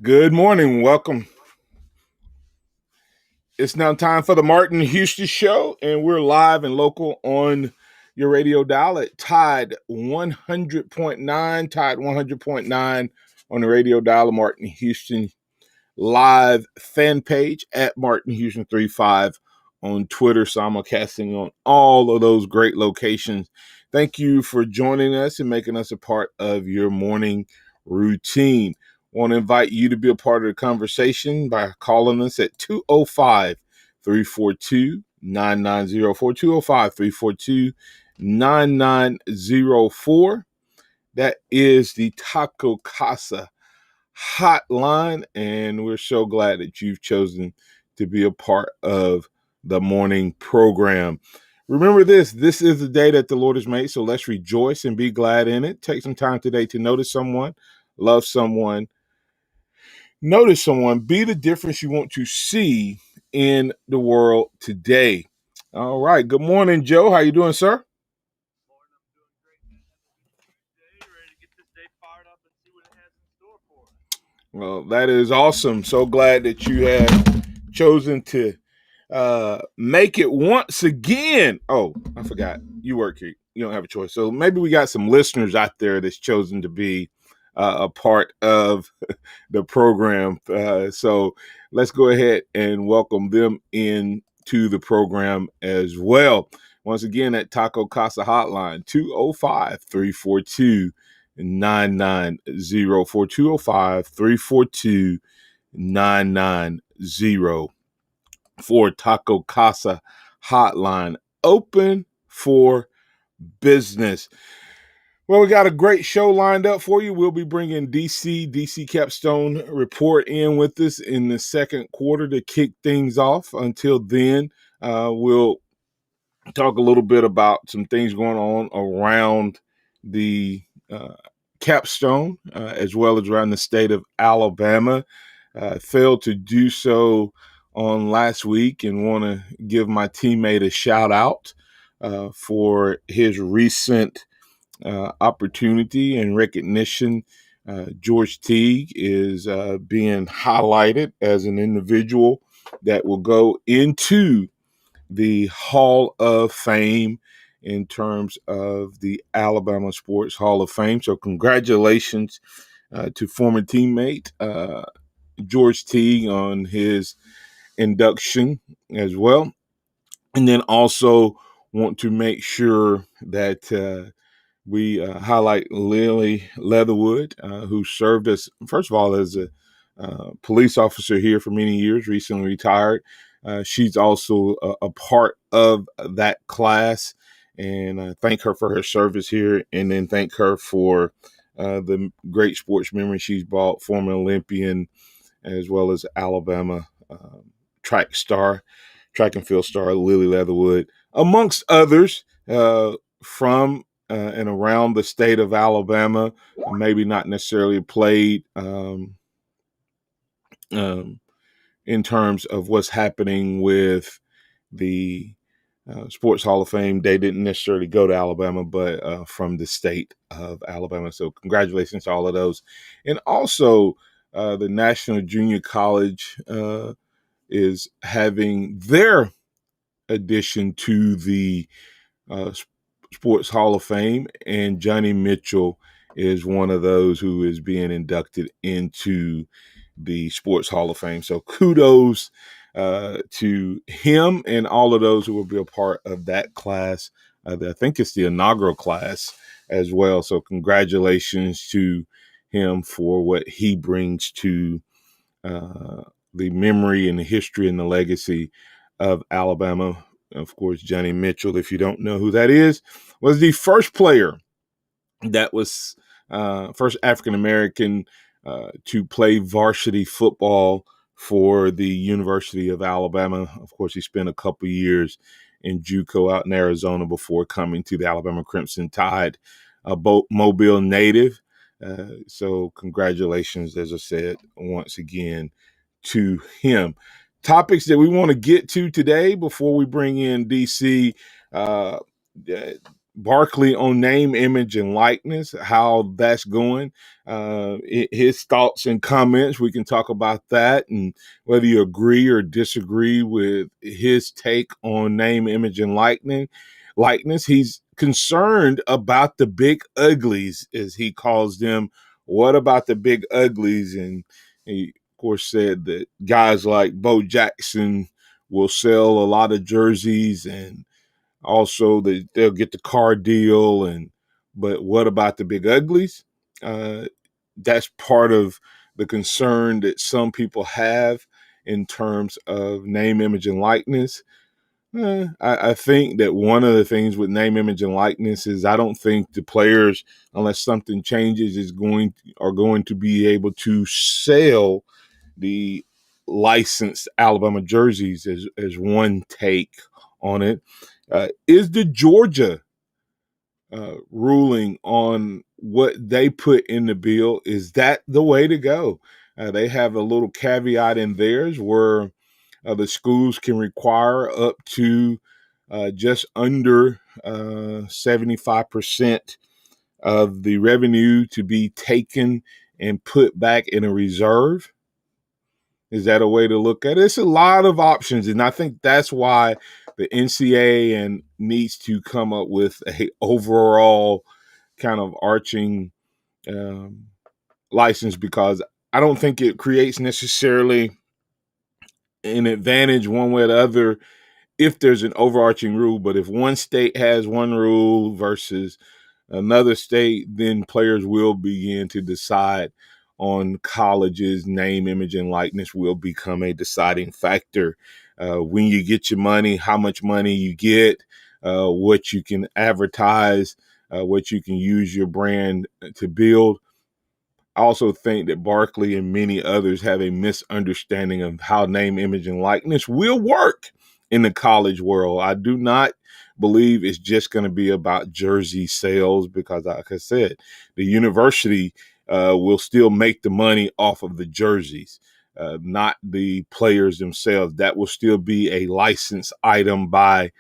Good morning. Welcome. It's now time for the Martin Houston Show, and we're live and local on your radio dial at Tide 100.9, Tide 100.9 on the radio dial of Martin Houston live fan page at Martin Houston 35 on Twitter, simulcasting on all of those great locations. Thank you for joining us and making us a part of your morning routine. Want to invite you to be a part of the conversation by calling us at 205-342-9904, 205-342-9904. That is the Taco Casa hotline, and we're so glad that you've chosen to be a part of the morning program. Remember this is the day that the Lord has made, so let's rejoice and be glad in it. Take some time today to notice someone, love someone, notice someone, be the difference you want to see in the world today. All right, good morning, Joe. How you doing, sir? Well, that is awesome. So glad that you have chosen to make it once again. Oh, I forgot. You work here. You don't have a choice. So maybe we got some listeners out there that's chosen to be a part of the program. So let's go ahead and welcome them in to the program as well. Once again, that Taco Casa hotline, 205-342-9904, 205-342-9904, Taco Casa hotline, open for business. Well, we got a great show lined up for you. We'll be bringing DC Capstone Report in with us in the second quarter to kick things off. Until then, we'll talk a little bit about some things going on around the Capstone, as well as around the state of Alabama. Failed to do so on last week, and want to give my teammate a shout out for his recent opportunity and recognition. George Teague is being highlighted as an individual that will go into the Hall of Fame in terms of the Alabama Sports Hall of Fame. So congratulations to former teammate George Teague on his induction as well. And then also want to make sure that we highlight Lily Leatherwood, who served us, first of all, as a police officer here for many years, recently retired. She's also a part of that class, and thank her for her service here, and then thank her for the great sports memory she's brought, former Olympian, as well as Alabama track and field star Lily Leatherwood, amongst others from and around the state of Alabama, maybe not necessarily played in terms of what's happening with the Sports Hall of Fame. They didn't necessarily go to Alabama, but from the state of Alabama. So congratulations to all of those. And also the National Junior College is having their addition to the Sports Hall of Fame, and Johnny Mitchell is one of those who is being inducted into the Sports Hall of Fame. So kudos to him and all of those who will be a part of that class. I think it's the inaugural class as well. So congratulations to him for what he brings to the memory and the history and the legacy of Alabama. Of course, Johnny Mitchell, if you don't know who that is, was the first player that was first African American to play varsity football for the University of Alabama. Of course, he spent a couple years in JUCO out in Arizona before coming to the Alabama Crimson Tide, a Mobile native. So congratulations, as I said, once again to him. Topics that we want to get to today before we bring in DC. Uh, Barkley on name, image, and likeness, how that's going. His thoughts and comments, we can talk about that and whether you agree or disagree with his take on name, image, and likeness. He's concerned about the big uglies, as he calls them. What about the big uglies? And he, of course, said that guys like Bo Jackson will sell a lot of jerseys, and also they'll get the car deal. But what about the big uglies? That's part of the concern that some people have in terms of name, image, and likeness. I think that one of the things with name, image, and likeness is I don't think the players, unless something changes, are going to be able to sell the licensed Alabama jerseys as one take on it. Is the Georgia ruling on what they put in the bill, is that the way to go? They have a little caveat in theirs where the schools can require up to just under 75% of the revenue to be taken and put back in a reserve. Is that a way to look at it? It's a lot of options, and I think that's why the NCAA needs to come up with a overall kind of arching license, because I don't think it creates necessarily an advantage one way or the other if there's an overarching rule. But if one state has one rule versus another state, then players will begin to decide on colleges. Name, image, and likeness will become a deciding factor. When you get your money, how much money you get, what you can advertise, what you can use your brand to build. I also think that Barkley and many others have a misunderstanding of how name, image, and likeness will work in the college world. I do not believe it's just going to be about jersey sales, because, like I said, the university will still make the money off of the jerseys, not the players themselves. That will still be a licensed item by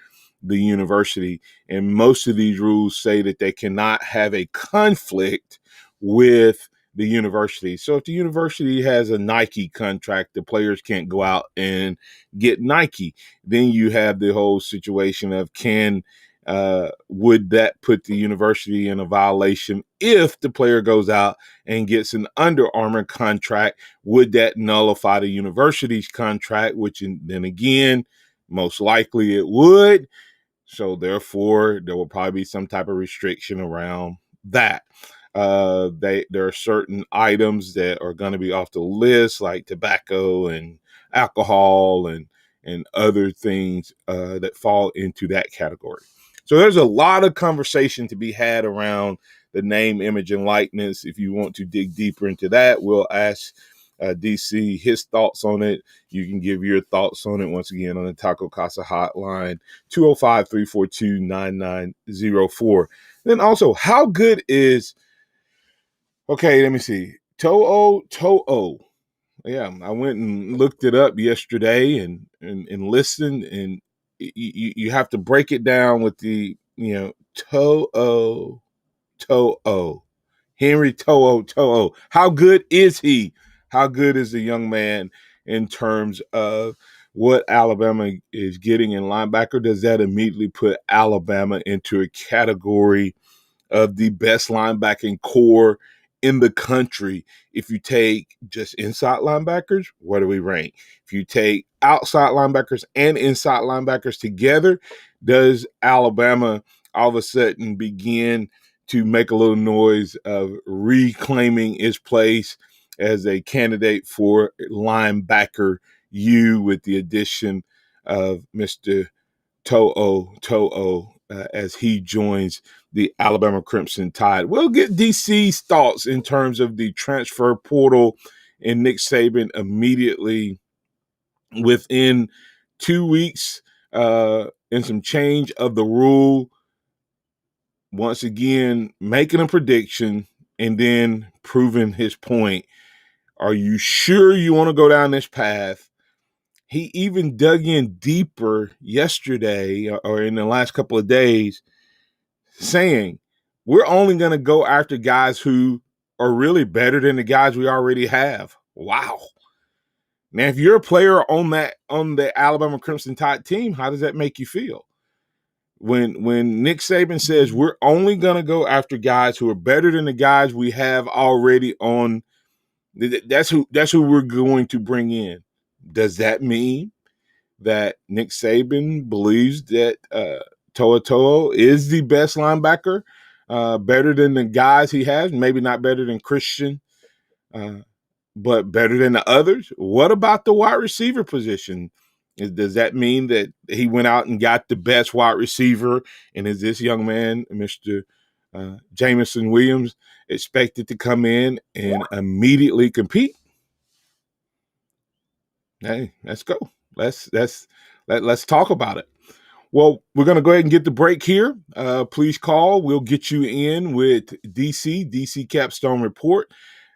the university. And most of these rules say that they cannot have a conflict with the university. So if the university has a Nike contract, the players can't go out and get Nike. Then you have the whole situation of would that put the university in a violation if the player goes out and gets an Under Armour contract? Would that nullify the university's contract? Which then again, most likely it would. So therefore, there will probably be some type of restriction around that. There are certain items that are going to be off the list, like tobacco and alcohol and other things that fall into that category. So there's a lot of conversation to be had around the name, image, and likeness. If you want to dig deeper into that, we'll ask DC his thoughts on it. You can give your thoughts on it once again on the Taco Casa hotline, 205-342-9904. Then also, how good is, okay, let me see, To'o. Yeah, I went and looked it up yesterday and listened, and you have to break it down with the, To'o. Henry To'o. How good is he? How good is the young man in terms of what Alabama is getting in linebacker? Does that immediately put Alabama into a category of the best linebacking core in the country. If you take just inside linebackers, where do we rank? If you take outside linebackers and inside linebackers together, does Alabama all of a sudden begin to make a little noise of reclaiming its place as a candidate for linebacker U with the addition of Mr. To'o as he joins the Alabama Crimson Tide? We'll get DC's thoughts in terms of the transfer portal and Nick Saban immediately within 2 weeks and some change of the rule. Once again, making a prediction and then proving his point. Are you sure you want to go down this path? He even dug in deeper yesterday or in the last couple of days, saying we're only going to go after guys who are really better than the guys we already have. Wow. Now, if you're a player on the Alabama Crimson Tide team, how does that make you feel? When Nick Saban says we're only going to go after guys who are better than the guys we have already on, that's who we're going to bring in. Does that mean that Nick Saban believes that To'o is the best linebacker, better than the guys he has, maybe not better than Christian, but better than the others? What about the wide receiver position? Does that mean that he went out and got the best wide receiver? And is this young man, Mr. Jameson Williams, expected to come in and immediately compete? Hey, let's go. Let's talk about it. Well, we're going to go ahead and get the break here. Please call. We'll get you in with DC Capstone Report.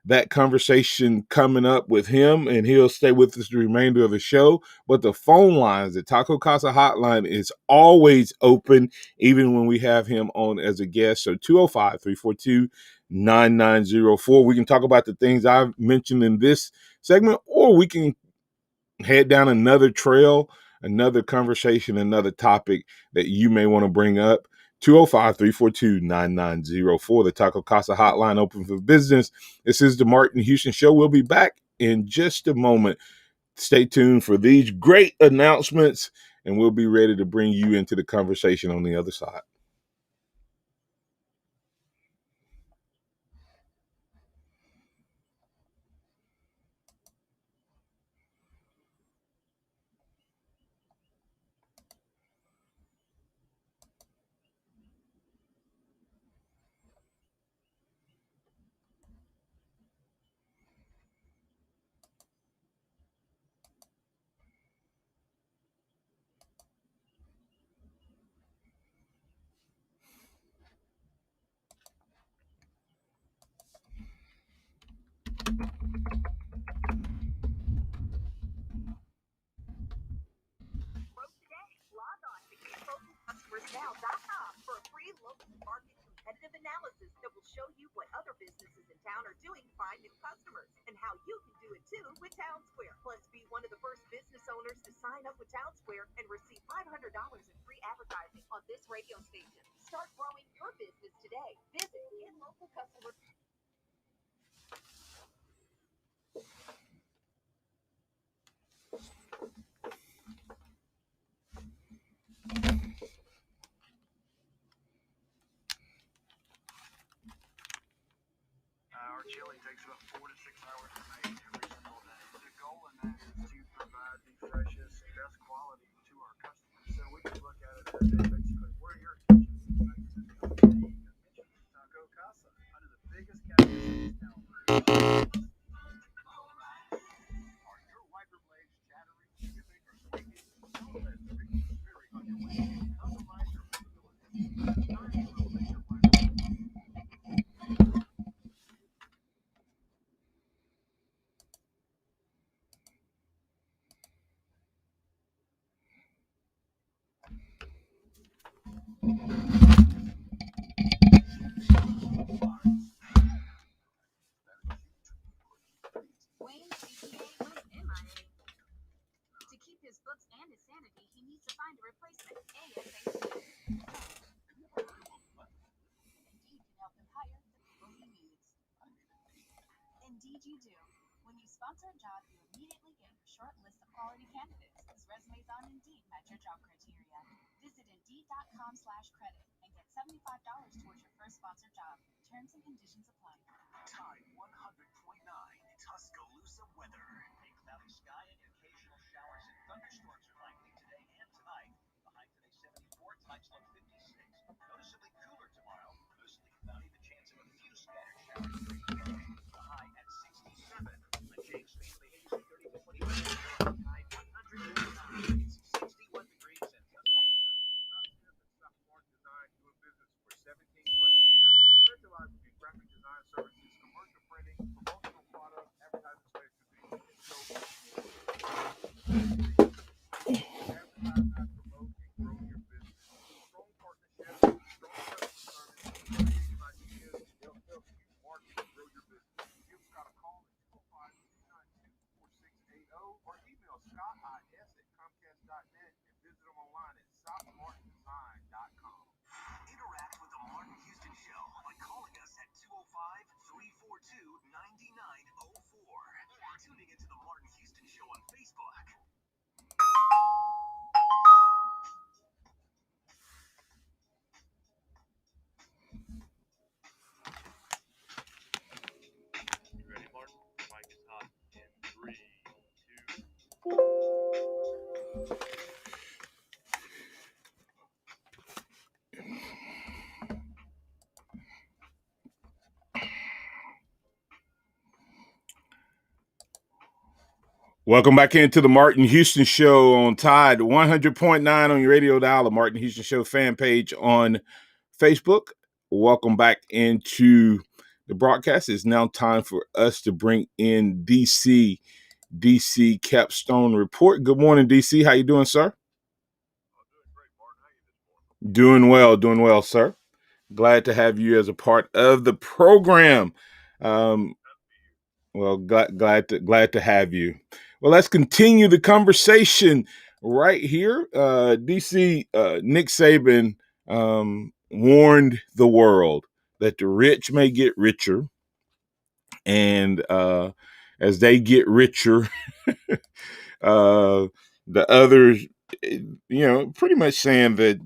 That conversation coming up with him, and he'll stay with us the remainder of the show. But the phone lines, the Taco Casa hotline is always open, even when we have him on as a guest. So 205-342-9904. We can talk about the things I've mentioned in this segment, or we can head down another trail, another conversation, another topic that you may want to bring up. 205-342-9904, the Taco Casa hotline, open for business. This is the Martin Houston Show. We'll be back in just a moment. Stay tuned for these great announcements, and we'll be ready to bring you into the conversation on the other side. Now.com for a free local market competitive analysis that will show you what other businesses in town are doing to find new customers and how you can do it too with Town Square. Plus, be one of the first business owners to sign up with Town Square and receive $500 in free advertising on this radio station. Start growing your business today. Visit Get Local Customers. Our chili takes about 4 to 6 hours to make every single day. The goal in that is to provide the freshest, best quality to our customers. So we can look at it as basically where your kitchen makes this company. You mentioned Taco Casa, under the biggest campus in town. Are your wiper blades chattering, skipping, or squeaking? Know that the very underway. Compromise your capabilities. Time to replace your wiper blades. Wayne's CPA was MIA. To keep his books and his sanity, he needs to find a replacement ASAP. Indeed can help him hire the people he needs. Indeed you do. When you sponsor a job, you immediately get a short list of quality candidates whose resumes on Indeed match your job criteria. Visit Indeed.com/credit and get $75 towards your first sponsored job. Terms and conditions apply. Tide 100.9 Tuscaloosa weather. A cloudy sky and occasional showers and thunderstorms are likely today and tonight. The high today 74, tonight's low 56. Noticeably cooler tomorrow. Mostly cloudy, the chance of a few scattered showers during the day. The high at 67. A change mainly hazy 30 to 20 minutes. Tide 100.9. It's 61 degrees in Tuscaloosa. Design, doing business for 17 plus years, specializing in graphic design services, commercial printing, promotional products, advertising space, advertise, promote, and grow your business. Strong partnerships, strong customer service, creative ideas, they'll help you market and grow your business. Give Scott a call at 205-692-4680 or email scottis@comcast.net and visit them online at southmartindesign.com. Interact with the Martin Houston Show by calling us at 205-342-9904 or tuning into the Martin Houston Show on Facebook. You ready, Martin? Mike is hot in 3, 2. Welcome back into the Martin Houston Show on Tide 100.9 on your radio dial, the Martin Houston Show fan page on Facebook. Welcome back into the broadcast. It's now time for us to bring in DC Capstone Report. Good morning, DC. How you doing, sir? Doing great, Martin. How you this morning? Doing well, sir. Glad to have you as a part of the program. Well, glad to have you. Well, let's continue the conversation right here. DC, Nick Saban warned the world that the rich may get richer, and as they get richer, the others, pretty much saying that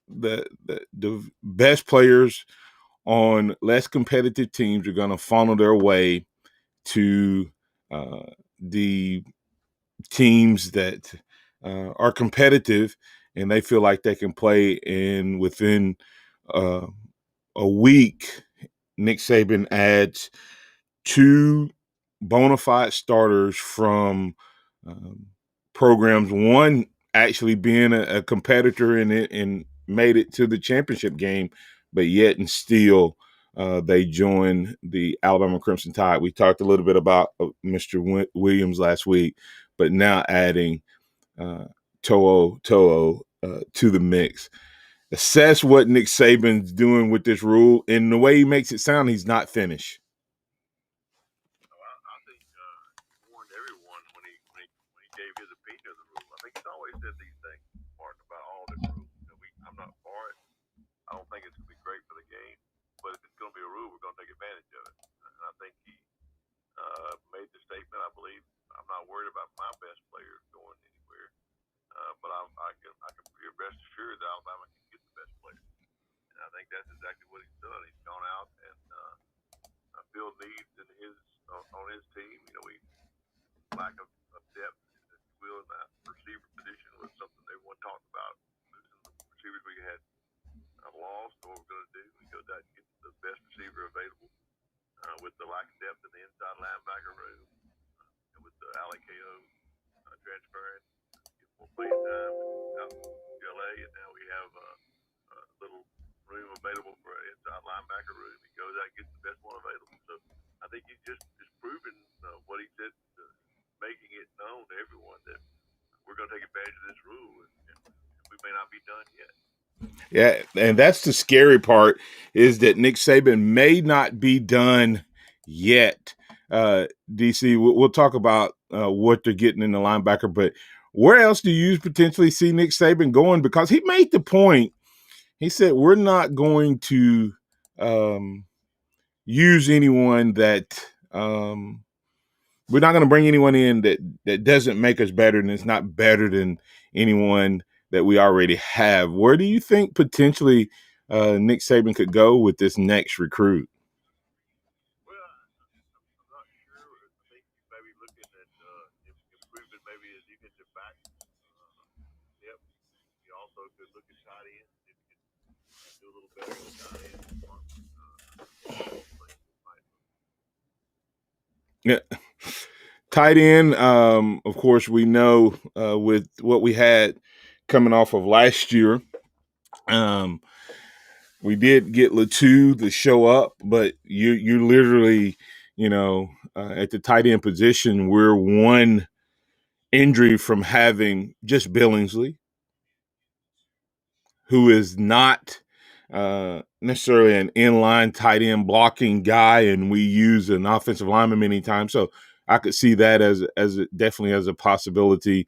the best players on less competitive teams are going to funnel their way to the teams that are competitive, and they feel like they can play. And within a week, Nick Saban adds 2 bona fide starters from programs. One actually being a competitor in it and made it to the championship game, but yet and still they joined the Alabama Crimson Tide. We talked a little bit about Mr. Williams last week, but now adding Tebow to the mix. Assess what Nick Saban's doing with this rule, and the way he makes it sound, he's not finished. I think he warned everyone when he gave his opinion of the rule. I think he's always said these things, Martin, about all the rules. I'm not for it. I don't think it's going to be great for the game, but if it's going to be a rule, we're going to take advantage of it. And I think he made the statement. I believe I'm not worried about my best players going anywhere, but I can rest assured that Alabama can get the best players. And I think that's exactly what he's done. He's gone out and filled needs on his team. We lack of depth, if you will, in that receiver position was something everyone talked about. Losing the receivers we had lost, so what we're going to do, we go down and get the best receiver available with the lack of depth in the inside linebacker room, and with the Alakeo transferring, get more playing time out in UCLA, and now we have a little room available for an inside linebacker room. He goes out and gets the best one available. So I think he's just proven what he said, making it known to everyone that we're going to take advantage of this rule, and we may not be done yet. Yeah, and that's the scary part, is that Nick Saban may not be done yet. DC, we'll talk about what they're getting in the linebacker, but where else do you potentially see Nick Saban going? Because he made the point, he said, we're not going to use anyone that we're not going to bring anyone in that doesn't make us better and is not better than anyone that we already have. Where do you think potentially Nick Saban could go with this next recruit? Well, I'm not sure. I think you may be looking at improving maybe a defensive back. Yep. You also could look at tight end. If you could do a little better in the tight end department. Yeah. Tight end, of course, we know with what we had coming off of last year, we did get Latu to show up, but you literally, at the tight end position, we're one injury from having just Billingsley, who is not necessarily an inline tight end blocking guy, and we use an offensive lineman many times. So I could see that as definitely as a possibility.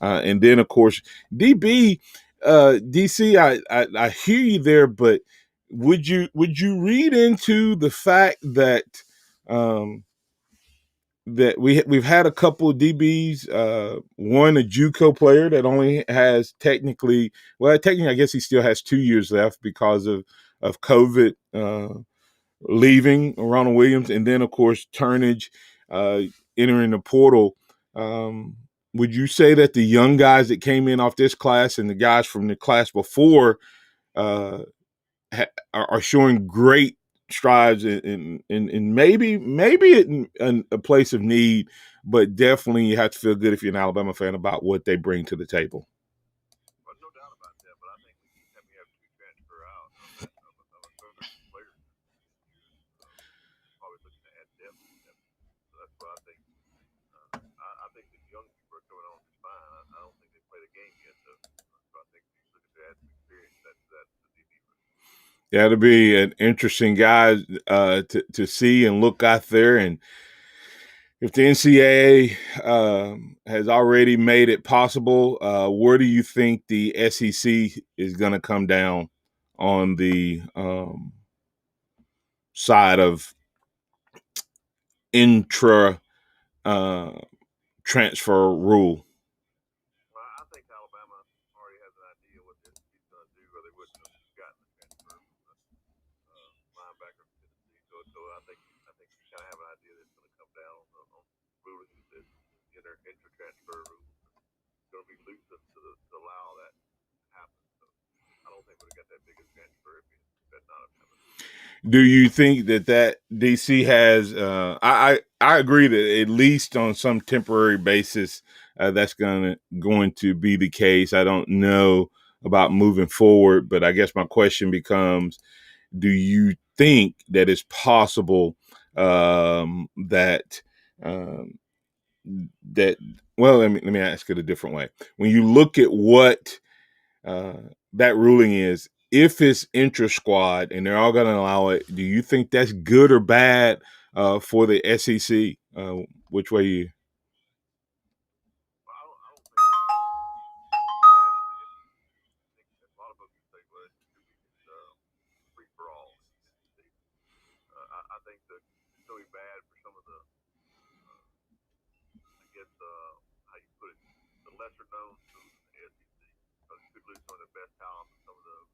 And then, of course, DB, DC. I hear you there, but would you read into the fact that that we've had a couple of DBs, one a JUCO player that only has technically, I guess he still has 2 years left because of COVID leaving Ronald Williams, and then of course Turnage entering the portal. Would you say that the young guys that came in off this class and the guys from the class before uh, are showing great strides in maybe in a place of need, but definitely you have to feel good if you're an Alabama fan about what they bring to the table. Well, no doubt about that. But I think anytime you have two transfer out of a certain player, probably looking to add depth. So that's what I think. I think the young people are coming on just fine. I don't think they played a game yet, so I think you're looking to add some experience. That's the DB. Yeah, it'll be an interesting guy to see and look out there. And if the NCAA has already made it possible, where do you think the SEC is going to come down on the side of intra transfer rule? Well, I think Alabama already has an idea what this is going to do, or they wouldn't have gotten the transfer from the linebacker from Tennessee. So I think you kind of have an idea that's going to come down on ruling that intra transfer rules are going to be loosened to allow that to happen. So I don't think we'd have got that big a transfer if that not have happened. Do you think that DC has? I agree that at least on some temporary basis, that's going to be the case. I don't know about moving forward, but I guess my question becomes: do you think that it's possible that that? Well, let me ask it a different way. When you look at what that ruling is, if it's intra squad and they're all going to allow it, do you think that's good or bad for the SEC? Which way you? Well, I don't think it's bad for the SEC. I think a lot of folks say, well, it should be just free for all in the SEC. I think that it's going to be bad for some of the, I guess, how you put it, the lesser known schools in the SEC. Because you could lose some of the best talent and some of the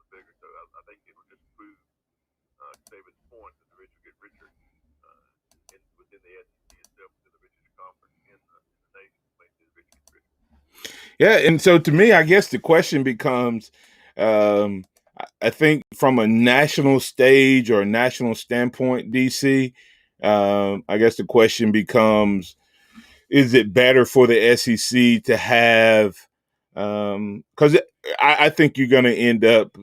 bigger. So I think it would just prove Saban's point that the rich will get richer within the SEC itself, within the richest conference in the nation, makes the rich get richer. Yeah, and so to me, I guess the question becomes, I think from a national stage or a national standpoint, DC, I guess the question becomes, is it better for the SEC to have? Because I think you're going to end up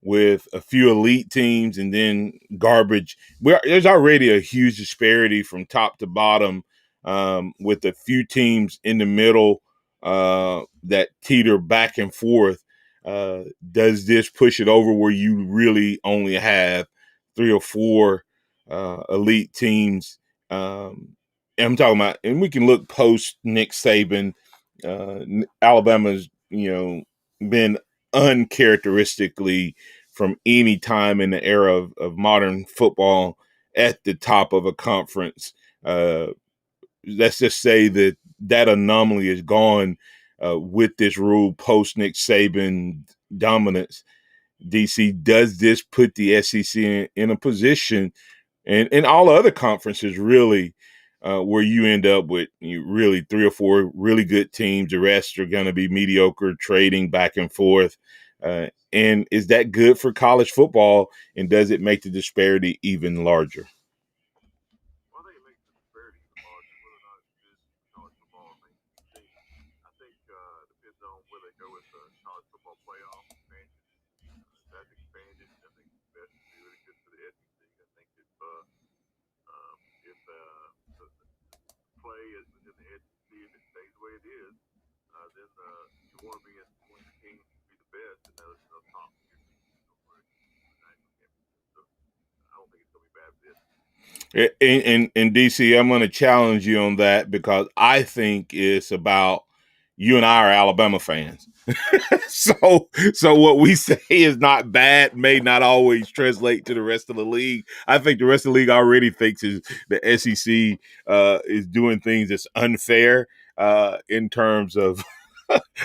with a few elite teams and then garbage. There's already a huge disparity from top to bottom with a few teams in the middle that teeter back and forth. Does this push it over where you really only have 3 or 4 elite teams? I'm talking about, and we can look post Nick Saban. Alabama's, been uncharacteristically from any time in the era of modern football at the top of a conference. Let's just say that anomaly is gone with this rule post Nick Saban dominance. DC, does this put the SEC in a position, and all other conferences really, where you end up with really 3 or 4 really good teams? The rest are going to be mediocre, trading back and forth. And is that good for college football? And does it make the disparity even larger? Well, I think it makes the disparity even larger, whether or not it's good for college football. I think depends on where they go with the college football playoff expansion. If that's expanded, I think that's really good for the SEC. I think if the play is within the SEC, if it stays the way it is, then you want to be in one of your teams to be the best, and those top tier teams for the national championship. So I don't think it's going to be bad for this. In DC, I'm going to challenge you on that because I think it's about you and I are Alabama fans. So what we say is not bad, may not always translate to the rest of the league. I think the rest of the league already thinks the SEC is doing things that's unfair in terms of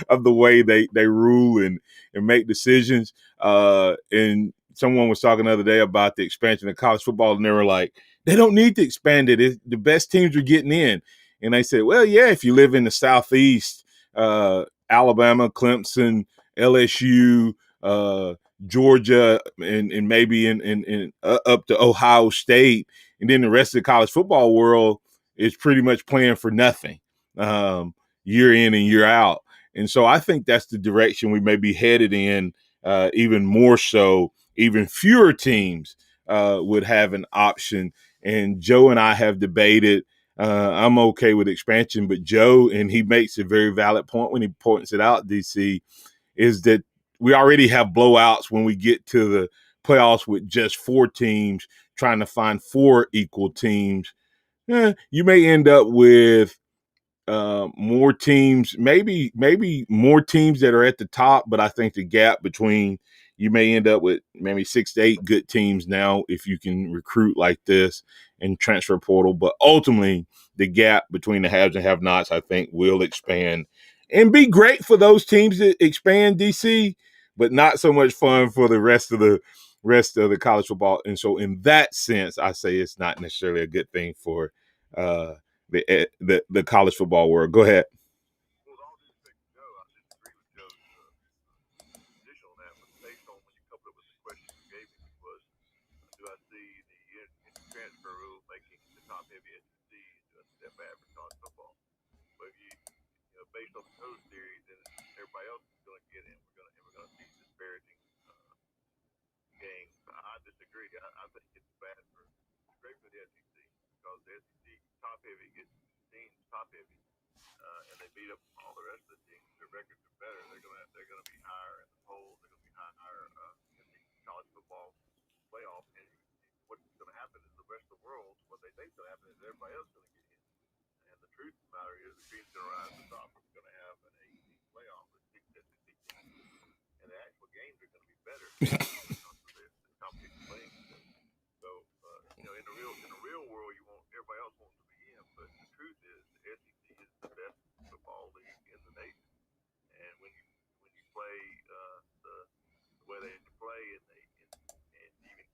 of the way they rule and make decisions. And someone was talking the other day about the expansion of college football, and they were like, they don't need to expand it. The best teams are getting in. And I said, well, yeah, if you live in the Southeast, Alabama, Clemson, LSU, Georgia, and maybe in up to Ohio State, and then the rest of the college football world is pretty much playing for nothing, year in and year out. And so I think that's the direction we may be headed in, even more so. Even fewer teams would have an option. And Joe and I have debated. I'm okay with expansion, but Joe, and he makes a very valid point when he points it out, DC, is that we already have blowouts when we get to the playoffs with just 4 teams trying to find 4 equal teams. You may end up with more teams, maybe more teams that are at the top, but I think the gap between, you may end up with maybe 6 to 8 good teams now if you can recruit like this and transfer portal. But ultimately, the gap between the haves and have-nots, I think, will expand and be great for those teams that expand, DC, but not so much fun for the rest of the college football. And so, in that sense, I say it's not necessarily a good thing for the college football world. Go ahead. Well, with all due respect to Joe, I disagree with Joe's position on that. But based on when you coupled it with the question you gave me, which was, do I see the transfer rule making the top heavy SEC? Do I see that bad for college football? But if based on the code theory, then everybody else is going to get in. We're going to see disparaging games. I disagree. I think it's bad it's great for the SEC because the SEC top heavy gets teams top heavy, and they beat up all the rest of the teams. Their records are better. They're going to be higher in the polls. They're going to be higher in the college football playoff. And what's going to happen is the rest of the world, what they think is going to happen is everybody else is going to get in. And the truth of the matter is the cream's going to rise to the top. We're going to have an 8-team playoff with 6 SEC teams, and the actual games are going to be better because of the competition playing. So in the real world, everybody else wants to be in, but the truth is the SEC is the best football league in the nation. And when you play the way they play, and even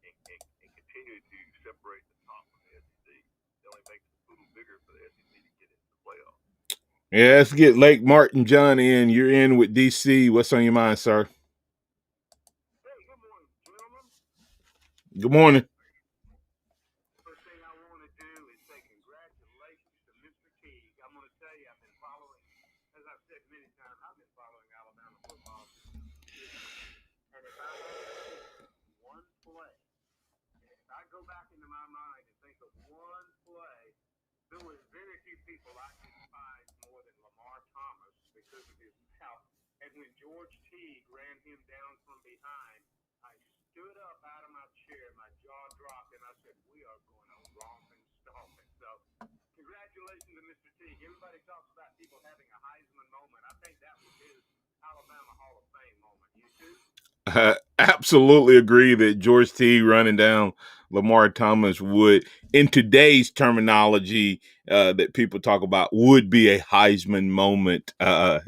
and continue to separate the top from the SEC, it only makes the pool bigger for the SEC to get into the playoffs. Yeah, let's get Lake Martin John in. You're in with DC. What's on your mind, sir? Hey, good morning, gentlemen. Good morning. First thing I want to do is say congratulations to Mr. Teague. I'm going to tell you, I've been following, as I've said many times, I've been following Alabama football since he was a kid. And if I had to pick one play, if I go back into my mind and think of one play, there was very few people I despise more than Lamar Thomas because of his power. And when George Teague ran him down from behind, I stood up out of my chair, my jaw dropped, and I said, we are going to romp and stomp it. So congratulations to Mr. Teague. Everybody talks about people having a Heisman moment. I think that was his Alabama Hall of Fame moment. You too? Absolutely agree that George T running down Lamar Thomas would, in today's terminology that people talk about, would be a Heisman moment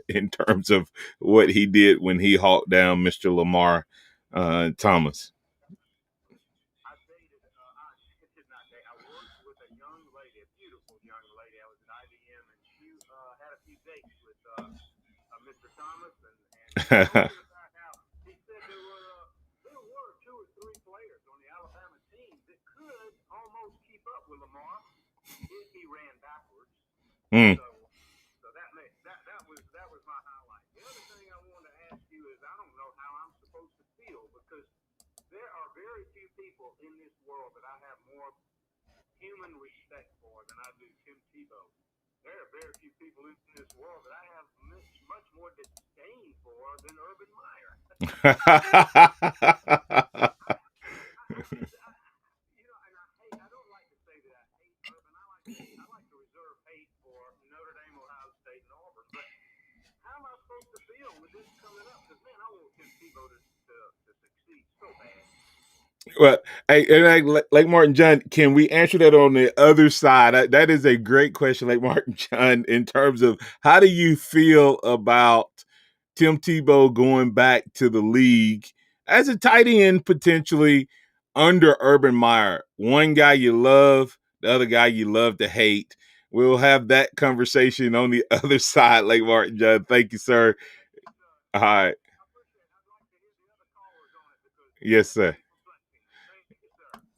in terms of what he did when he hawked down Mr. Lamar Thomas? I dated, I did not date. I worked with a young lady, a beautiful young lady. I was at IBM, and she had a few dates with Mr. Thomas, and he told me about how he said there were two or three players on the Alabama team that could almost keep up with Lamar if he ran backwards. Mm. So that was my highlight. The other thing I wanted to ask you is I don't know how I'm supposed to feel because there are very few people in this world that I have more human respect for than I do Tim Tebow. There are very few people in this world that I have much more disdain for than Urban Meyer. I don't like to say that I hate Urban. I like to reserve hate for Notre Dame, Ohio State, and Auburn. But how am I supposed to feel with this coming up? Because man, I want Tim Tebow to succeed so bad. Well, hey, like Martin John, can we answer that on the other side? That is a great question, like Martin John, in terms of how do you feel about Tim Tebow going back to the league as a tight end potentially under Urban Meyer? One guy you love, the other guy you love to hate. We'll have that conversation on the other side, like Martin John. Thank you, sir. All right. Yes, sir.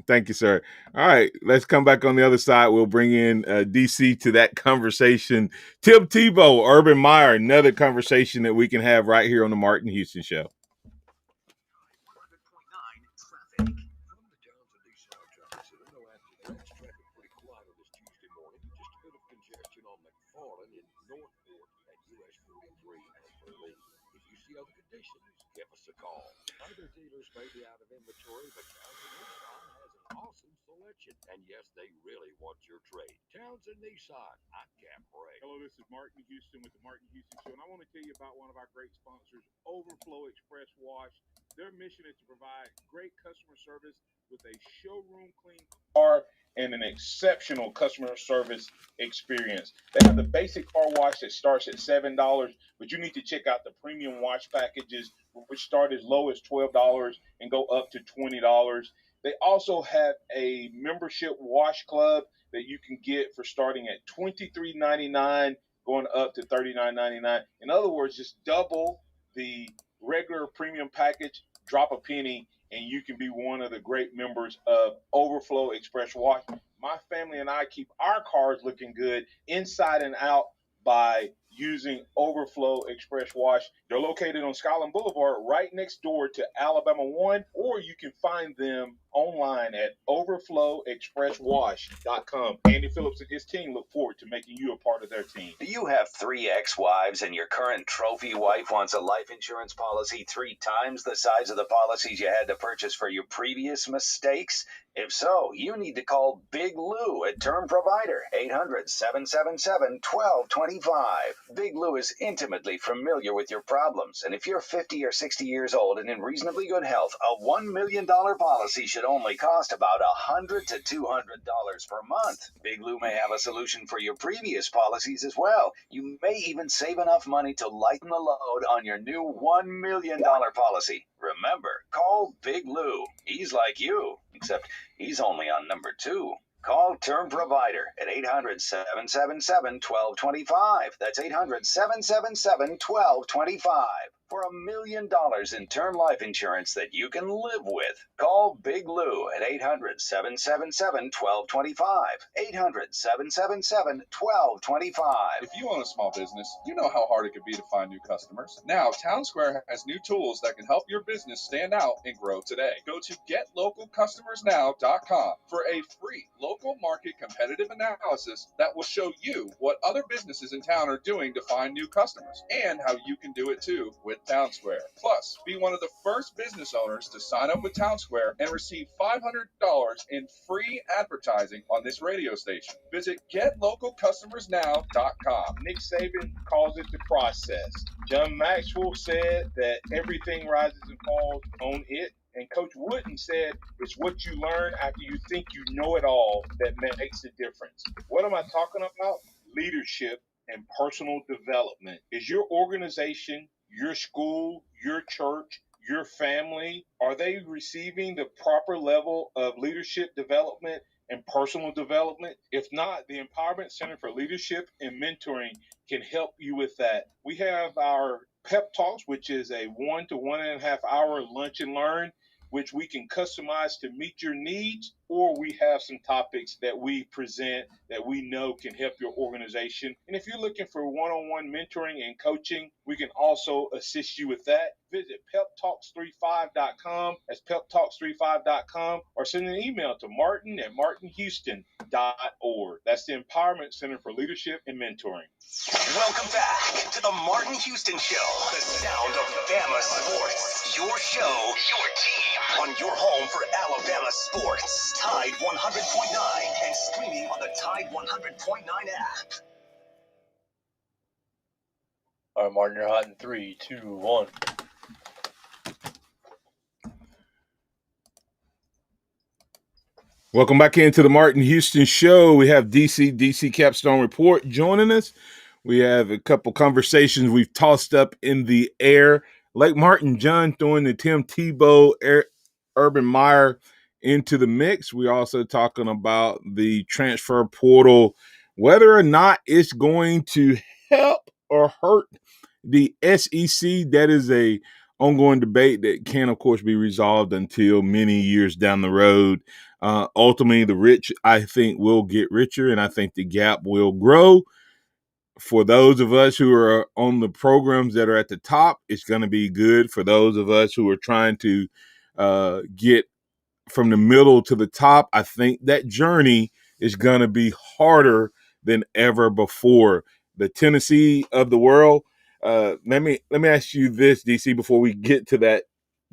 Thank you, sir. All right, let's come back on the other side. We'll bring in DC to that conversation. Tim Tebow, Urban Meyer, another conversation that we can have right here on the Martin Houston Show. 100.9 traffic. From the Townsend Nissan Traffic Center, no active wrecks. Traffic pretty quiet on this Tuesday morning. Just a bit of congestion on McFarland in Northport at US 43 and Berlin. If you see other conditions, give us a call. Other dealers may be out of inventory, but Townsend Nissan has an awesome selection. And yes, they really want your trade. Townsend Nissan, I can't break. Hello, this is Martin Houston with the Martin Houston Show, and I want to tell you about one of our great sponsors, Overflow Express Wash. Their mission is to provide great customer service with a showroom clean car and an exceptional customer service experience. They have the basic car wash that starts at $7, but you need to check out the premium wash packages, which start as low as $12 and go up to $20. They also have a membership wash club that you can get for starting at $23.99, going up to $39.99. In other words, just double the regular premium package, drop a penny, and you can be one of the great members of Overflow Express Wash. My family and I keep our cars looking good inside and out by using Overflow Express Wash. They're located on Skyland Boulevard right next door to Alabama 1, or you can find them online at overflowexpresswash.com. Andy Phillips and his team look forward to making you a part of their team. Do you have 3 ex-wives and your current trophy wife wants a life insurance policy 3 times the size of the policies you had to purchase for your previous mistakes? If so, you need to call Big Lou at Term Provider, 800-777-1225. Big Lou is intimately familiar with your problems, and if you're 50 or 60 years old and in reasonably good health, a $1 million policy should only cost about $100 to $200 per month. Big Lou may have a solution for your previous policies as well. You may even save enough money to lighten the load on your new $1 million policy. Remember, call Big Lou. He's like you, except he's only on number 2. Call Term Provider at 800-777-1225. That's 800-777-1225. For $1 million in term life insurance that you can live with. Call Big Lou at 800-777-1225. 800-777-1225. If you own a small business, you know how hard it could be to find new customers. Now, Town Square has new tools that can help your business stand out and grow today. Go to getlocalcustomersnow.com for a free local market competitive analysis that will show you what other businesses in town are doing to find new customers and how you can do it too with Town Square. Plus, be one of the first business owners to sign up with Town Square and receive $500 in free advertising on this radio station. Visit getlocalcustomersnow.com. Nick Saban calls it the process. John Maxwell said that everything rises and falls on it. And Coach Wooden said, it's what you learn after you think you know it all that makes a difference. What am I talking about? Leadership and personal development. Is your organization, your school, your church, your family, are they receiving the proper level of leadership development and personal development? If not, the Empowerment Center for Leadership and Mentoring can help you with that. We have our pep talks, which is a 1 to 1.5 hour lunch and learn, which we can customize to meet your needs, or we have some topics that we present that we know can help your organization. And if you're looking for one-on-one mentoring and coaching, we can also assist you with that. Visit peptalks35.com. That's peptalks35.com, or send an email to martin@martinhouston.org. That's the Empowerment Center for Leadership and Mentoring. Welcome back to the Martin Houston Show, the sound of Bama sports. Your show, your team, on your home for Alabama sports. Tide 100.9 and streaming on the Tide 100.9 app. All right, Martin, you're hot in 3, 2, 1. Welcome back into the Martin Houston Show. We have DC Capstone Report joining us. We have a couple conversations we've tossed up in the air. Like Martin John throwing the Tim Tebow, Urban Meyer into the mix. We're also talking about the transfer portal, whether or not it's going to help or hurt the SEC. That is a ongoing debate that can, of course, be resolved until many years down the road. Ultimately, the rich, I think, will get richer, and I think the gap will grow. For those of us who are on the programs that are at the top, it's going to be good. For those of us who are trying to get from the middle to the top, I think that journey is going to be harder than ever before. The Tennessee of the world. Let me ask you this, DC, before we get to that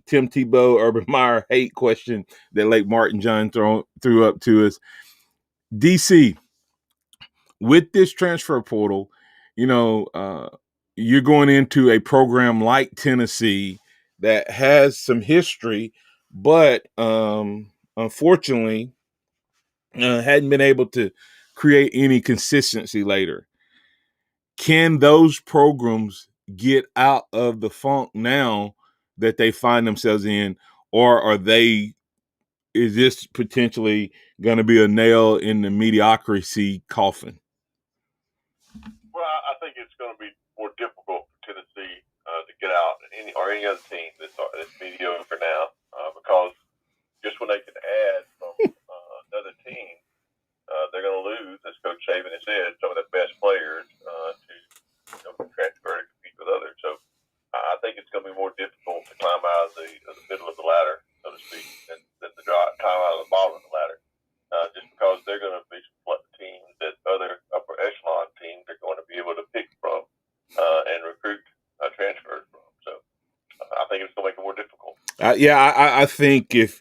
Tim Tebow, Urban Meyer hate question that Lake Martin John threw up to us. DC, with this transfer portal, you're going into a program like Tennessee that has some history, but unfortunately hadn't been able to create any consistency later. Can those programs get out of the funk now that they find themselves in, or is this potentially going to be a nail in the mediocrity coffin? Well, I think it's going to be more difficult for Tennessee to get out than any other team that's mediocre now, because just when they can add from another team, they're going to lose, as Coach Saban has said, some of the best players to transfer to compete with others. So I think it's going to be more difficult to climb out of the middle of the ladder, so to speak, than to climb out of the bottom of the ladder, just because they're going to be some teams that other upper echelon teams are going to be able to pick from and recruit transfers from. So I think it's going to make it more difficult. I think if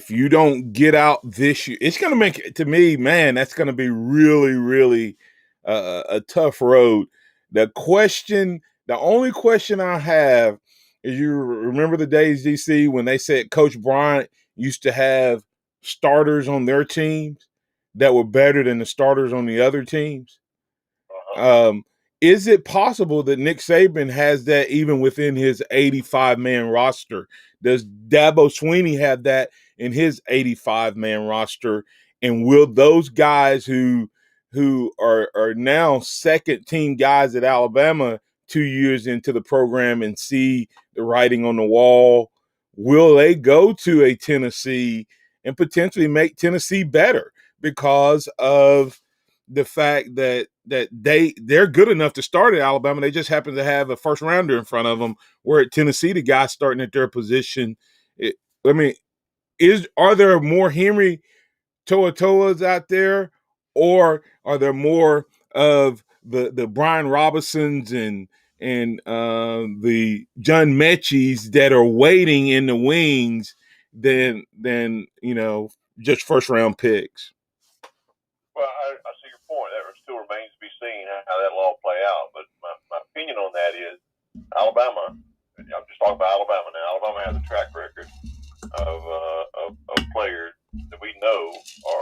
you don't get out this year, it's going to make it, to me, man, that's going to be really, really a tough road. The only question I have is, you remember the days, DC, when they said Coach Bryant used to have starters on their teams that were better than the starters on the other teams? Is it possible that Nick Saban has that even within his 85-man roster? Does Dabo Swinney have that in his 85-man roster? And will those guys who are now second-team guys at Alabama 2 years into the program and see the writing on the wall, will they go to a Tennessee and potentially make Tennessee better because of the fact that they're good enough to start at Alabama? They just happen to have a first rounder in front of them. Where at Tennessee, the guy starting at their position, are there more Henry To'oTo'os out there, or are there more of the Brian Robinsons and the John Mechie's that are waiting in the wings than just first round picks? Well, I see your point. That still remains to be seen how that will all play out. But my opinion on that is Alabama. I'm just talking about Alabama now. Alabama has a track record of players that we know or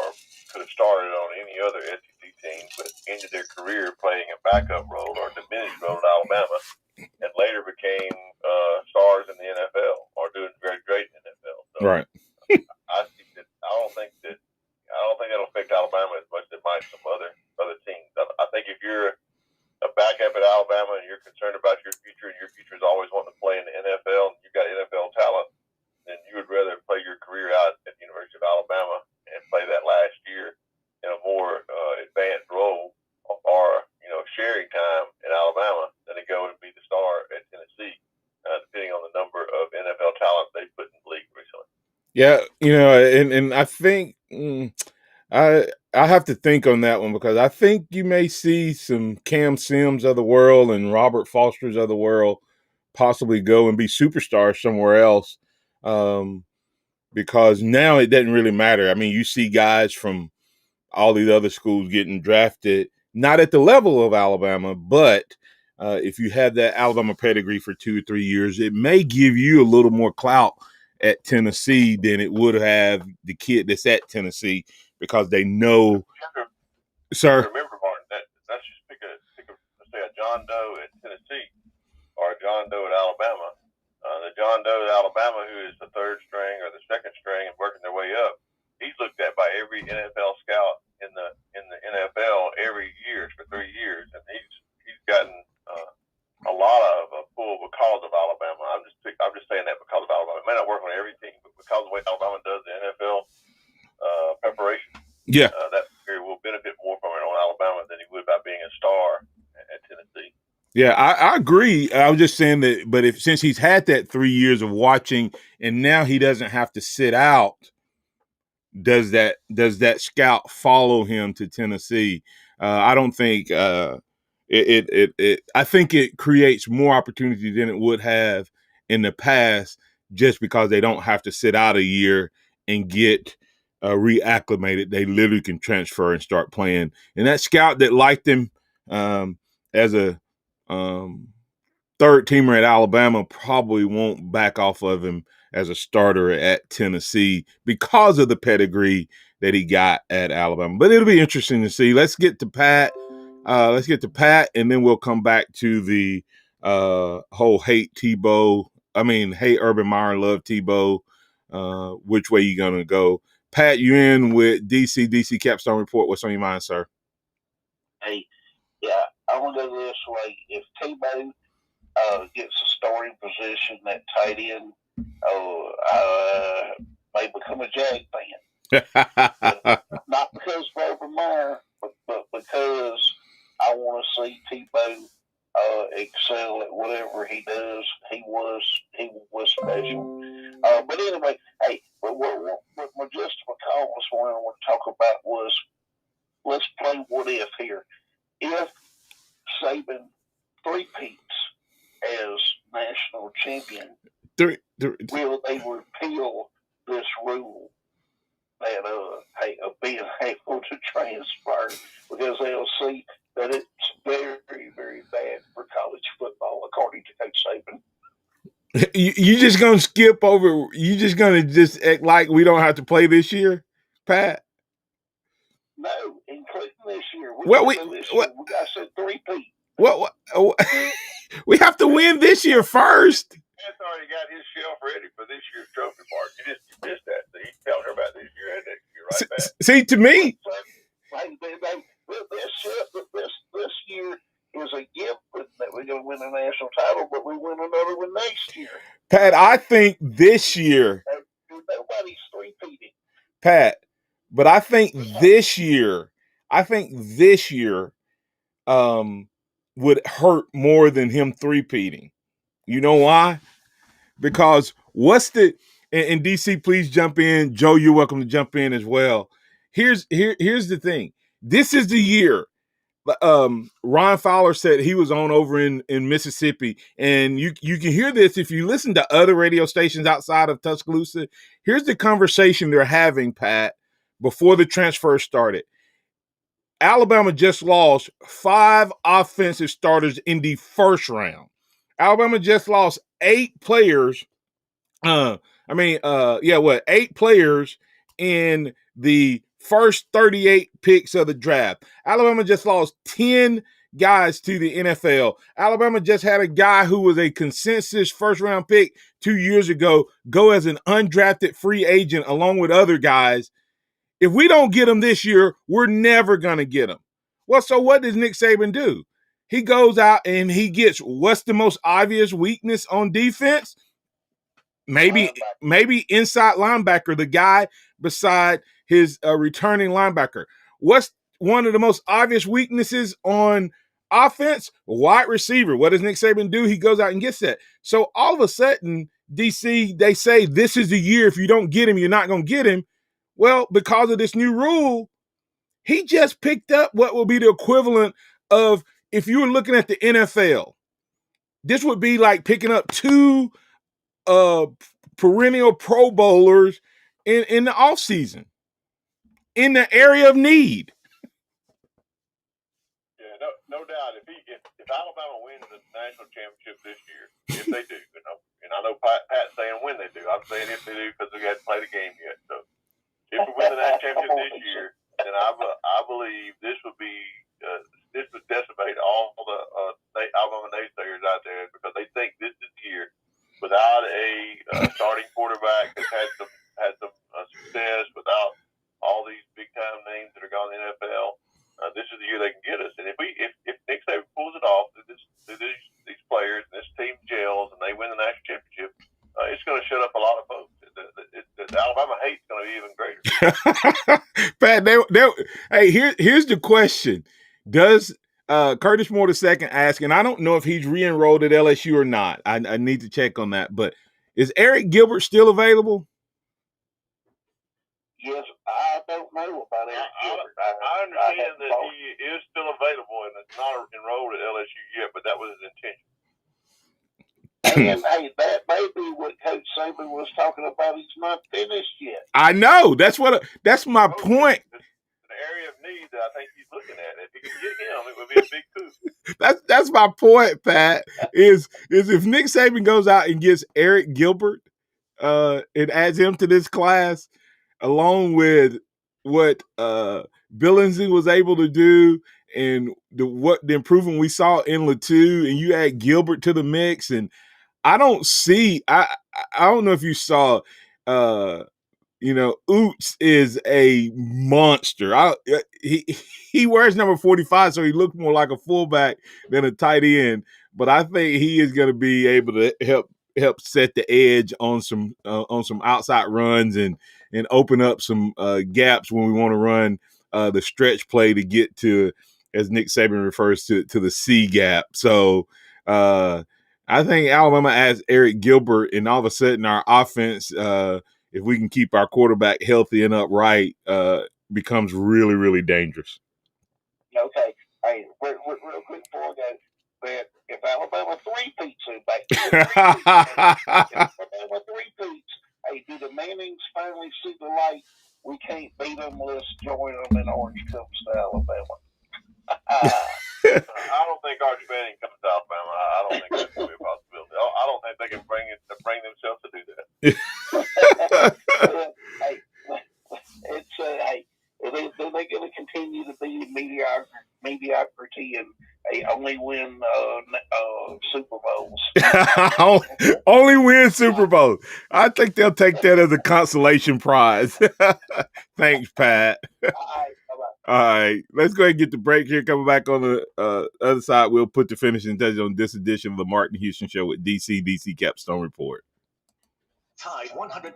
could have started on any other SEC team, but ended their career playing a backup role or diminished role at Alabama, and later became stars in the NFL or doing very great in the NFL. So Right. I think that I don't think that'll affect Alabama as much as it might some other teams. I think if you're a backup at Alabama and you're concerned about your future and your future is always wanting to play in the NFL and you've got NFL talent, then you would rather play your career out at the University of Alabama and play that last year in a more advanced role or sharing time at Alabama than to go and be the star at Tennessee, depending on the number of NFL talent they put in the league recently. Yeah, and I think I have to think on that one because I think you may see some Cam Sims of the world and Robert Foster's of the world possibly go and be superstars somewhere else. Because now it doesn't really matter. I mean, you see guys from all these other schools getting drafted, not at the level of Alabama, but if you have that Alabama pedigree for 2 or 3 years, it may give you a little more clout at Tennessee than it would have the kid that's at Tennessee because they know. Sir, remember, Martin, let's just pick let's say a John Doe at Tennessee or a John Doe at Alabama. The John Doe at Alabama, who is the third string or the second string and working their way up, he's looked at by every NFL scout in the NFL every year for 3 years, and he's gotten a lot of pull because of Alabama. I'm just saying that because of Alabama. It may not work on every team, but because of the way Alabama does the NFL preparation, yeah, that player will benefit more from it on Alabama than he would by being a star at Tennessee. Yeah, I agree. I was just saying that, but since he's had that 3 years of watching and now he doesn't have to sit out, does that scout follow him to Tennessee? I don't think I think it creates more opportunity than it would have in the past, just because they don't have to sit out a year and get reacclimated. They literally can transfer and start playing. And that scout that liked him as a third teamer at Alabama probably won't back off of him as a starter at Tennessee because of the pedigree that he got at Alabama. But it'll be interesting to see. Let's get to Pat. And then we'll come back to the whole hate Tebow. I mean, hate Urban Meyer, love Tebow. Which way you gonna go? Pat, you in with DC Capstone Report. What's on your mind, sir? Hey, yeah, I'm gonna go this way. If Tebow gets a starting position at tight end, may become a Jag fan. Not because of Urban Meyer, but because I want to see Tebow excel at whatever he does. He was special. But anyway, hey, what my just call this morning I want to talk about was, let's play what if here. If Saban three-peats as national champion, will they repeal this rule that of being able to transfer, because they'll see that it's very, very bad for college football, according to Coach Saban. You just gonna skip over? You just gonna just act like we don't have to play this year, Pat? No, including this year. I said three-peat. What? We have to win this year first. Pat's already got his shelf ready for this year's trophy, Mark. You missed that. So he's telling her about this year and next year, right, Pat? See, to me, this year is a gift that we're going to win a national title, but we win another one next year. Pat, I think this year nobody's three-peating. Pat, but I think this year would hurt more than him three-peating. You know why? Because and DC, please jump in. Joe, you're welcome to jump in as well. Here's the thing. This is the year. Ron Fowler said he was on over in Mississippi, and you can hear this if you listen to other radio stations outside of Tuscaloosa. Here's the conversation they're having, Pat, before the transfer started. Alabama just lost 5 offensive starters in the first round. Alabama just lost 8 players I mean, 8 players in the first 38 picks of the draft. Alabama just lost 10 guys to the NFL. Alabama just had a guy who was a consensus first-round pick 2 years ago go as an undrafted free agent along with other guys. If we don't get him this year, we're never going to get him. Well, so what does Nick Saban do? He goes out and he gets what's the most obvious weakness on defense? Maybe inside linebacker, the guy beside his returning linebacker. What's one of the most obvious weaknesses on offense? Wide receiver. What does Nick Saban do? He goes out and gets that. So all of a sudden, DC, they say this is the year. If you don't get him, you're not going to get him. Well, because of this new rule, he just picked up what will be the equivalent of if you were looking at the NFL. This would be like picking up 2 perennial Pro Bowlers in the offseason in the area of need. Yeah, no doubt. If Alabama wins the national championship this year, if they do, and I know Pat's saying when they do. I'm saying if they do because we haven't played a game yet. So if we win the national championship this year, then I believe this would decimate all the Alabama naysayers out there because they think this is the year without a starting quarterback that's had some success, without all these big time names that are gone in the NFL. This is the year they can get us. And if Nick Saban pulls it off, these players and this team gels and they win the national championship, it's going to shut up a lot of folks. The Alabama hate's going to be even greater. Pat, hey, here's the question: does Curtis Moore II ask? And I don't know if he's re-enrolled at LSU or not. I need to check on that. But is Eric Gilbert still available? Yes, I don't know about Eric Gilbert. I understand that he is still available and is not enrolled at LSU yet, but that was his intention. And hey, that may be what Coach Saban was talking about. He's not finished yet. I know. That's my point. It's an area of need that I think he's looking at. If he can get him, it would be a big coup. That's my point, Pat. Is if Nick Saban goes out and gets Eric Gilbert, and adds him to this class, along with what Billingsley was able to do and the improvement we saw in Latu, and you add Gilbert to the mix, and I don't know if you saw, Oots is a monster. He wears number 45, so he looks more like a fullback than a tight end. But I think he is going to be able to help set the edge on some outside runs and open up some gaps when we want to run the stretch play to get to, as Nick Saban refers to the C gap. So I think Alabama adds Eric Gilbert, and all of a sudden our offense, if we can keep our quarterback healthy and upright, becomes really, really dangerous. Okay. Hey, real quick before I go, that if Alabama three-peats in back if Alabama three-peats, hey, do the Mannings finally see the light? We can't beat them. Let's join them in Orange comes to Alabama. I don't think Archie Manning comes to Alabama. I don't think that's going to be a possibility. I don't think they can bring themselves to do that. Hey, it's hey, they're going to continue to be mediocrity and they only win Super Bowls. Only win Super Bowls. I think they'll take that as a consolation prize. Thanks, Pat. All right, let's go ahead and get the break here. Coming back on the other side, we'll put the finishing touches on this edition of the Martin Houston Show with DC Capstone Report. Tide 100.9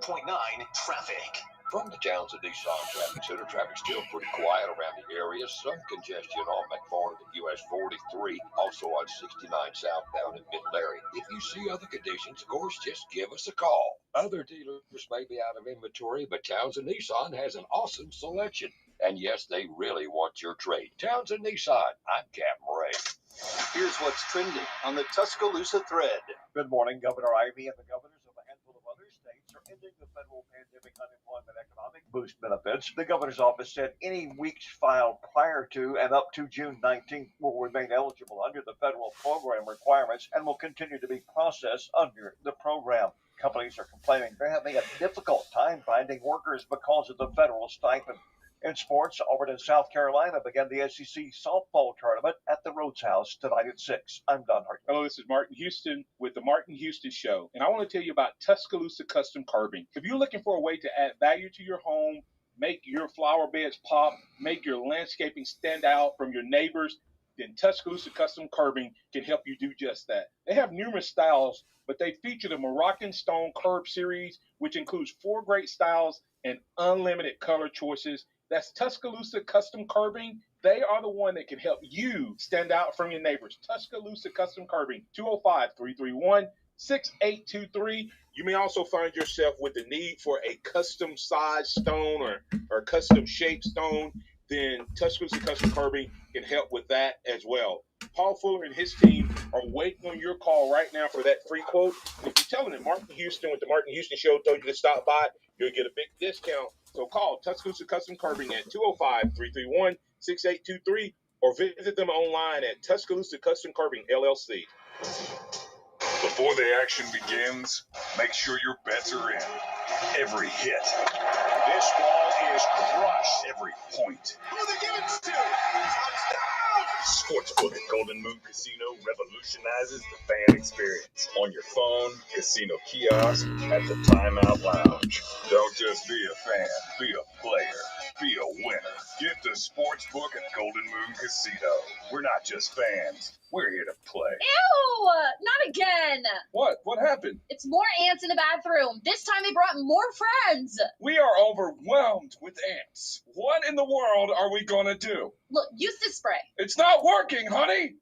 traffic. From the Townsend Nissan Traffic Center, traffic's still pretty quiet around the area. Some congestion on McFarland and US 43, also on 69 southbound in Mid-Larry. If you see other conditions, of course, just give us a call. Other dealers may be out of inventory, but Townsend Nissan has an awesome selection. And yes, they really want your trade. Townsend Nissan, I'm Captain Ray. Here's what's trending on the Tuscaloosa thread. Good morning. Governor Ivey and the governors of a handful of other states are ending the federal pandemic unemployment economic boost benefits. The governor's office said any weeks filed prior to and up to June 19th will remain eligible under the federal program requirements and will continue to be processed under the program. Companies are complaining they're having a difficult time finding workers because of the federal stipend. In sports, Auburn and South Carolina began the SEC softball tournament at the Rhodes House tonight at 6. I'm Don Hart. Hello, this is Martin Houston with the Martin Houston Show, and I want to tell you about Tuscaloosa Custom Curbing. If you're looking for a way to add value to your home, make your flower beds pop, make your landscaping stand out from your neighbors, then Tuscaloosa Custom Curbing can help you do just that. They have numerous styles, but they feature the Moroccan Stone Curb series, which includes 4 great styles and unlimited color choices. That's Tuscaloosa Custom Curbing. They are the one that can help you stand out from your neighbors. Tuscaloosa Custom Curbing, 205-331-6823. You may also find yourself with the need for a custom size stone or custom shaped stone. Then Tuscaloosa Custom Curbing can help with that as well. Paul Fuller and his team are waiting on your call right now for that free quote. If you're telling them Martin Houston with the Martin Houston Show told you to stop by, you'll get a big discount. So call Tuscaloosa Custom Curbing at 205-331-6823 or visit them online at Tuscaloosa Custom Curbing LLC. Before the action begins, make sure your bets are in. Every hit. This ball is crushed. Every point. Who they give it to? Sportsbook at Golden Moon Casino revolutionizes the fan experience. On your phone, casino kiosk, at the Timeout Lounge. Don't just be a fan, be a player, be a winner. Get the Sportsbook at Golden Moon Casino. We're not just fans, we're here to play. Ew! Not again! What? What happened? It's more ants in the bathroom. This time they brought more friends. We are overwhelmed with ants. What in the world are we gonna do? Look, use this spray. It's not working, honey!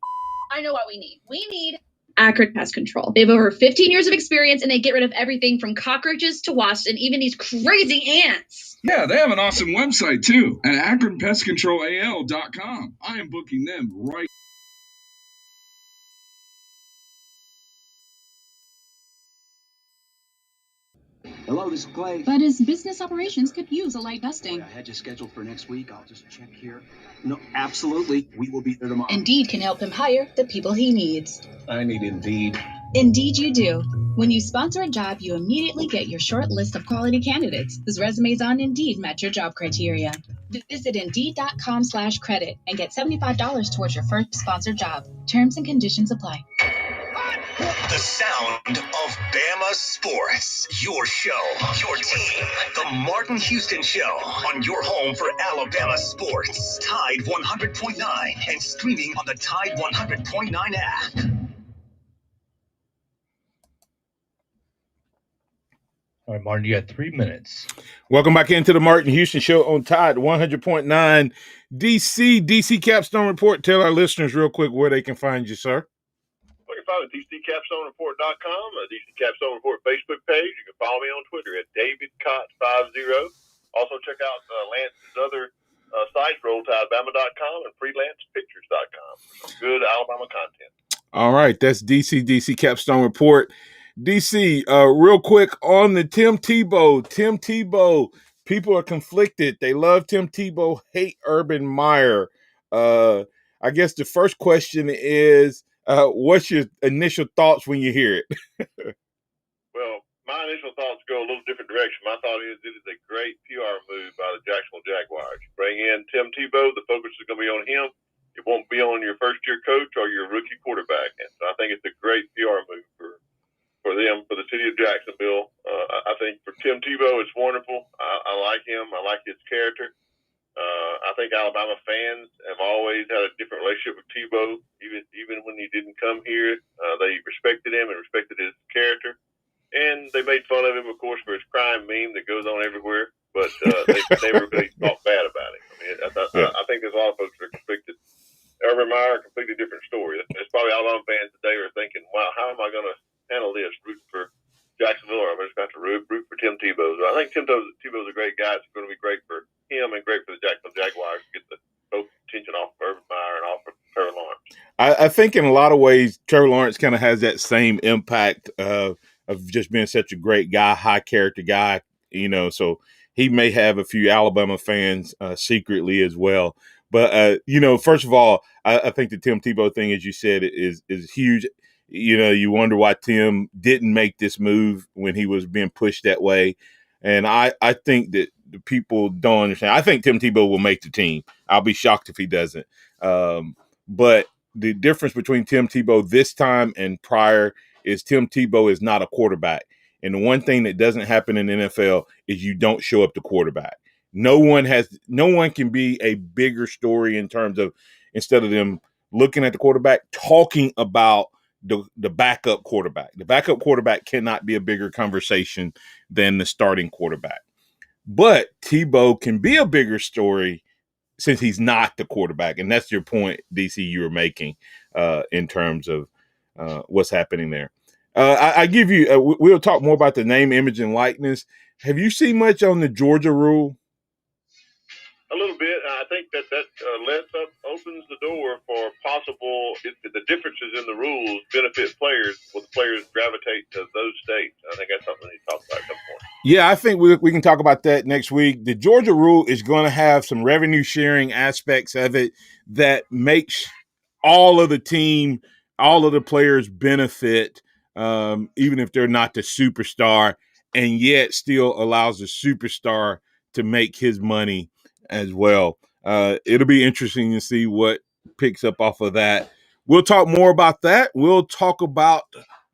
I know what we need. We need Accurate Pest Control. They have over 15 years of experience and they get rid of everything from cockroaches to wasps and even these crazy ants. Yeah, they have an awesome website too at AkronPestControlAL.com. I am booking them right. Hello, this is Clay. But his business operations could use a light dusting. I had you scheduled for next week. I'll just check here. No, absolutely. We will be there tomorrow. Indeed can help him hire the people he needs. I need Indeed. Indeed you do. When you sponsor a job, you immediately get your short list of quality candidates whose resumes on Indeed match your job criteria. Visit Indeed.com/credit and get $75 towards your first sponsored job. Terms and conditions apply. The sound of Bama sports. Your show, your team. The Martin Houston Show on your home for Alabama sports. Tide 100.9 and streaming on the Tide 100.9 app. All right, Martin, you got 3 minutes. Welcome back into the Martin Houston Show on Tide 100.9 DC Capstone Report. Tell our listeners real quick where they can find you, sir. You can find me at DCCapstoneReport.com, DC Capstone Report Facebook page. You can follow me on Twitter at DavidCott50. Also check out Lance's other sites, RollTideBama.com and FreelancePictures.com for some good Alabama content. All right, that's DC Capstone Report. DC, real quick on the Tim Tebow. People are conflicted. They love Tim Tebow, hate Urban Meyer. I guess the first question is, what's your initial thoughts when you hear it? Well, my initial thoughts go a little different direction. My thought is it is a great PR move by the Jacksonville Jaguars. Bring in Tim Tebow. The focus is going to be on him. It won't be on your first-year coach or your rookie quarterback. And so I think it's a great PR move for them, for the city of Jacksonville. I think for Tim Tebow, it's wonderful. I like him. I like his character. I think Alabama fans have always had a different relationship with Tebow. Even when he didn't come here, they respected him and respected his character. And they made fun of him, of course, for his crime meme that goes on everywhere. But they never really talked bad about him. I mean, I think there's a lot of folks that are conflicted. Urban Meyer, a completely different story. There's probably Alabama fans today are thinking, wow, how am I going to handle this? Root for Jacksonville, or I'm just going to have to root for Tim Tebow. So I think Tim Tebow's a great guy. It's going to be great for him and great for the Jacksonville Jaguars to get the attention off of Urban Meyer and off of Trevor Lawrence. I think in a lot of ways, Trevor Lawrence kind of has that same impact of just being such a great guy, high character guy, So he may have a few Alabama fans secretly as well. But first of all, I think the Tim Tebow thing, as you said, is huge. You wonder why Tim didn't make this move when he was being pushed that way. And I think that the people don't understand. I think Tim Tebow will make the team. I'll be shocked if he doesn't. But the difference between Tim Tebow this time and prior is Tim Tebow is not a quarterback. And the one thing that doesn't happen in the NFL is you don't show up to quarterback. No one can be a bigger story in terms of, instead of them looking at the quarterback, talking about the backup quarterback. The backup quarterback cannot be a bigger conversation than the starting quarterback. But Tebow can be a bigger story since he's not the quarterback. And that's your point, DC, you were making in terms of what's happening there. I give you, we'll talk more about the name, image, and likeness. Have you seen much on the Georgia rule? A little bit. I think that opens the door for possible, if the differences in the rules benefit players, will the players gravitate to those states? I think that's something we talk about at some point. Yeah, I think we can talk about that next week. The Georgia rule is going to have some revenue sharing aspects of it that makes all of the team, all of the players benefit, even if they're not the superstar, and yet still allows the superstar to make his money as well. It'll be interesting to see what picks up off of that. We'll talk more about that. We'll talk about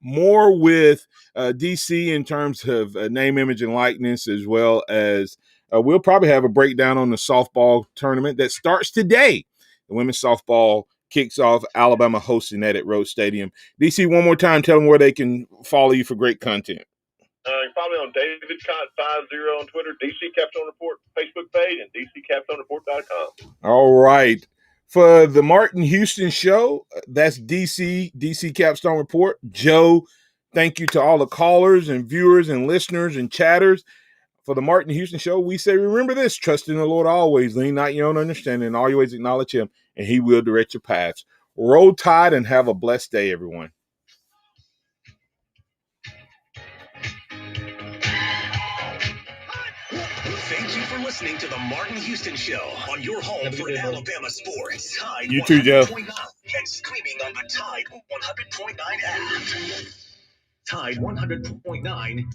more with DC in terms of name, image, and likeness, as well as we'll probably have a breakdown on the softball tournament that starts today. The women's softball kicks off, Alabama hosting that at Rose Stadium. DC, one more time, tell them where they can follow you for great content. You can follow me on DavidCott50 on Twitter, DC Capstone Report Facebook page, and DCCapstoneReport.com. All right. For the Martin Houston Show, that's DC Capstone Report. Joe, thank you to all the callers and viewers and listeners and chatters. For the Martin Houston Show, we say, remember this: trust in the Lord always, lean not your own understanding, and always acknowledge him, and he will direct your paths. Roll Tide and have a blessed day, everyone. Thank you for listening to the Martin Houston Show on your home for Alabama sports. Tide You too, Joe. 100.9 and streaming on the Tide 100.9 app. Tide 100.9